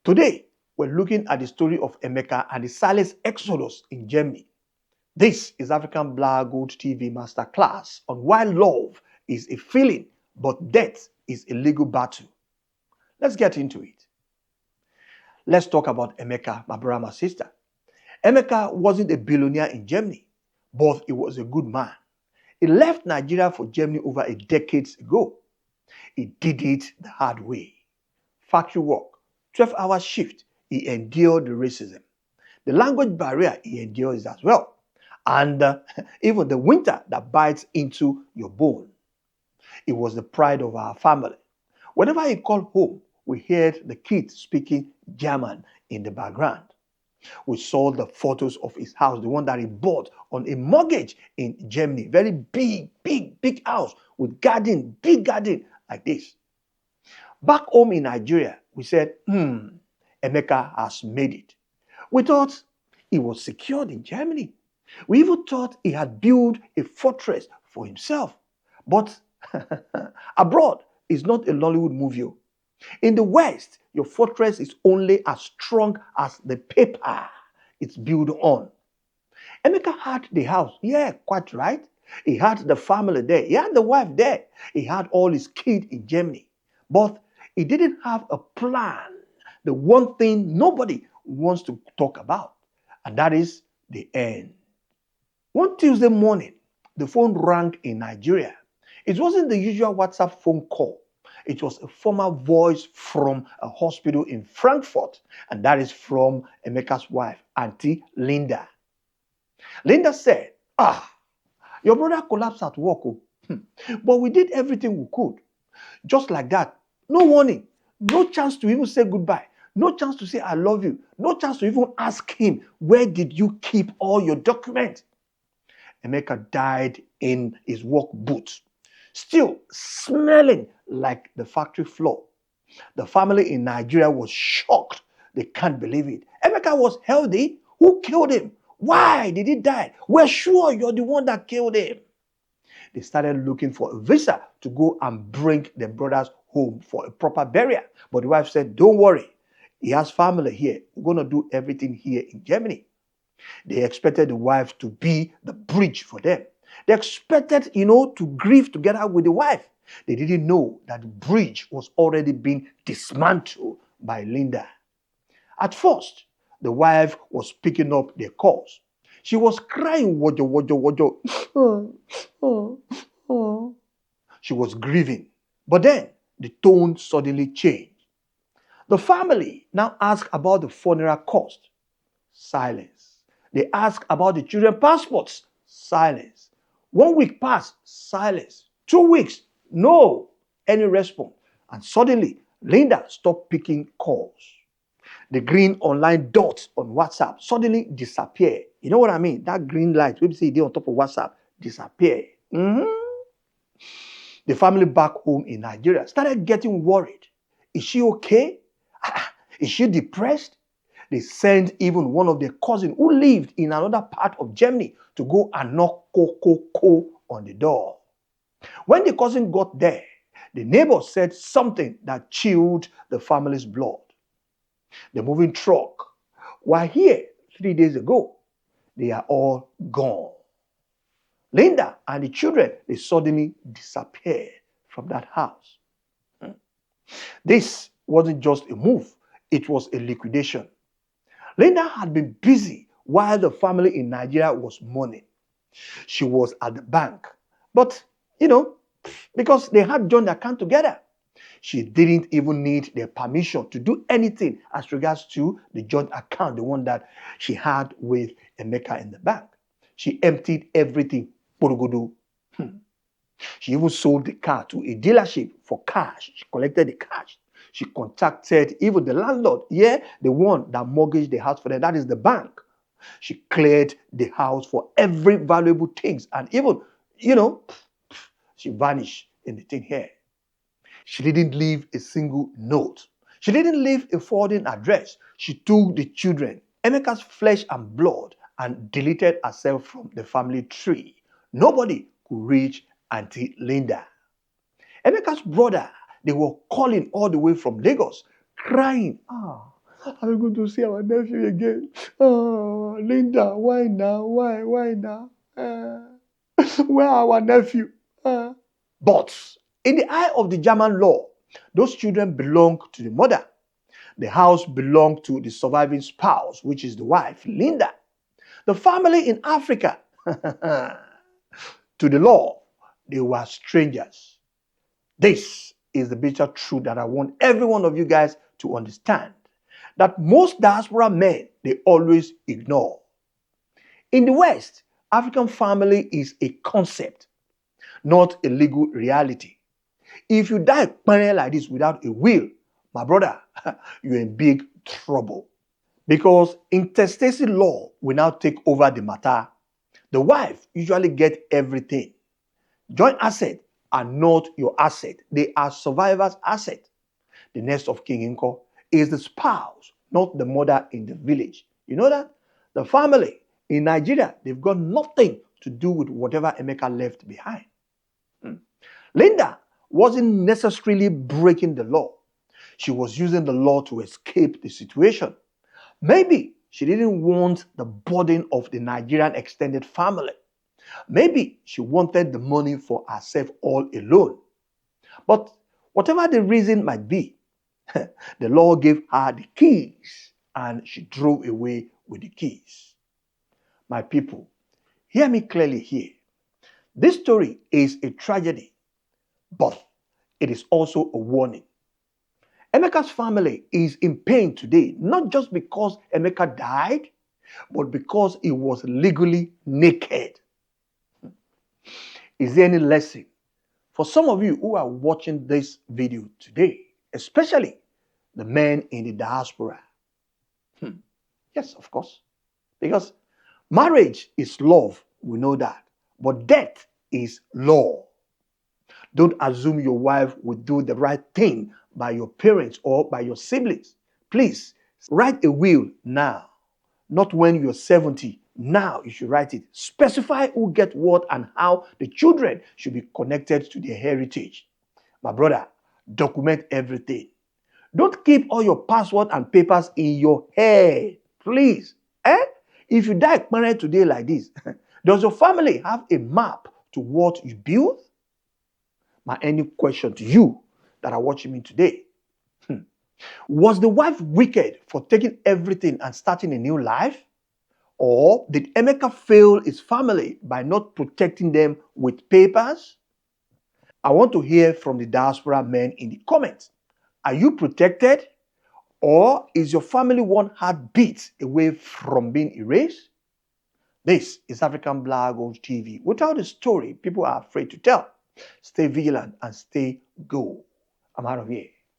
Today, we're looking at the story of Emeka and the silent exodus in Germany. This is African Black Gold TV Masterclass on why love is a feeling, but death is a legal battle. Let's get into it. Let's talk about Emeka, my brother, my sister. Emeka wasn't a billionaire in Germany, but he was a good man. He left Nigeria for Germany over a decade ago. He did it the hard way. Factory work, 12-hour shift, he endured the racism. The language barrier, he endures as well. And even the winter that bites into your bone. It was the pride of our family. Whenever he called home, we heard the kids speaking German in the background. We saw the photos of his house, the one that he bought on a mortgage in Germany. Very big house with garden, big garden like this. Back home in Nigeria, we said, Emeka has made it. We thought he was secured in Germany. We even thought he had built a fortress for himself. But abroad is not a Nollywood movie. In the West, your fortress is only as strong as the paper it's built on. Emeka had the house. Yeah, quite right. He had the family there. He had the wife there. He had all his kids in Germany. But he didn't have a plan. The one thing nobody wants to talk about, and that is the end. One Tuesday morning, the phone rang in Nigeria. It wasn't the usual WhatsApp phone call. It was a formal voice from a hospital in Frankfurt, and that is from Emeka's wife, Auntie Linda. Linda said, your brother collapsed at work, but we did everything we could. Just like that, no warning, no chance to even say goodbye, no chance to say I love you, no chance to even ask him, where did you keep all your documents? Emeka died in his work boots, still smelling like the factory floor. The family in Nigeria was shocked. They can't believe it. Emeka was healthy. Who killed him? Why did he die? We're sure you're the one that killed him. They started looking for a visa to go and bring their brothers home for a proper burial. But the wife said, don't worry. He has family here. We're going to do everything here in Germany. They expected the wife to be the bridge for them. They expected, to grieve together with the wife. They didn't know that the bridge was already being dismantled by Linda. At first, the wife was picking up their calls. She was crying, wojo, wojo, wojo. She was grieving. But then, the tone suddenly changed. The family now asked about the funeral cost. Silence. They asked about the children's passports. Silence. 1 week passed. Silence. 2 weeks. No. Any response. And suddenly, Linda stopped picking calls. The green online dot on WhatsApp suddenly disappeared. You know what I mean? That green light, we see it on top of WhatsApp, disappeared. The family back home in Nigeria started getting worried. Is she okay? Is she depressed? They sent even one of their cousins who lived in another part of Germany to go and knock on the door. When the cousin got there, the neighbor said something that chilled the family's blood. The moving truck were here 3 days ago. They are all gone. Linda and the children, they suddenly disappeared from that house. This wasn't just a move, it was a liquidation. Linda had been busy while the family in Nigeria was mourning. She was at the bank. But, because they had joint account together, she didn't even need their permission to do anything as regards to the joint account, the one that she had with Emeka in the bank. She emptied everything. She even sold the car to a dealership for cash. She collected the cash. She contacted even the landlord, the one that mortgaged the house for them, that is the bank. She cleared the house for every valuable things, and even, she vanished in the thing here. She didn't leave a single note. She didn't leave a forwarding address. She took the children, Emeka's flesh and blood, and deleted herself from the family tree. Nobody could reach Auntie Linda. Emeka's brother, they were calling all the way from Lagos, crying, Are we going to see our nephew again? Oh, Linda, why now? Why now? Where our nephew? But in the eye of the German law, those children belong to the mother. The house belonged to the surviving spouse, which is the wife, Linda. The family in Africa, to the law, they were strangers. This is the bitter truth that I want every one of you guys to understand. That most diaspora men, they always ignore. In the West, African family is a concept, not a legal reality. If you die like this without a will, my brother, you're in big trouble. Because intestacy law will now take over the matter. The wife usually gets everything. Joint assets are not your asset. They are survivor's asset. The next of king Inko is the spouse, not the mother in the village. You know that? The family in Nigeria, they've got nothing to do with whatever Emeka left behind. Linda wasn't necessarily breaking the law. She was using the law to escape the situation. Maybe she didn't want the burden of the Nigerian extended family. Maybe she wanted the money for herself all alone. But whatever the reason might be, the law gave her the keys and she drove away with the keys. My people, hear me clearly here. This story is a tragedy, but it is also a warning. Emeka's family is in pain today, not just because Emeka died, but because he was legally naked. Is there any lesson for some of you who are watching this video today, especially the men in the diaspora? Yes, of course. Because marriage is love, we know that. But death is law. Don't assume your wife will do the right thing by your parents or by your siblings. Please, write a will now. Not when you're 70. Now you should write it. Specify who get what and how the children should be connected to their heritage. My brother, document everything. Don't keep all your password and papers in your head. Please. If you die married today like this, does your family have a map to what you build? My only question to you that are watching me today. Was the wife wicked for taking everything and starting a new life? Or did Emeka fail his family by not protecting them with papers? I want to hear from the diaspora men in the comments. Are you protected? Or is your family one heartbeat away from being erased? This is African Black Gold TV. Without a story people are afraid to tell. Stay vigilant and stay go. I'm out of here.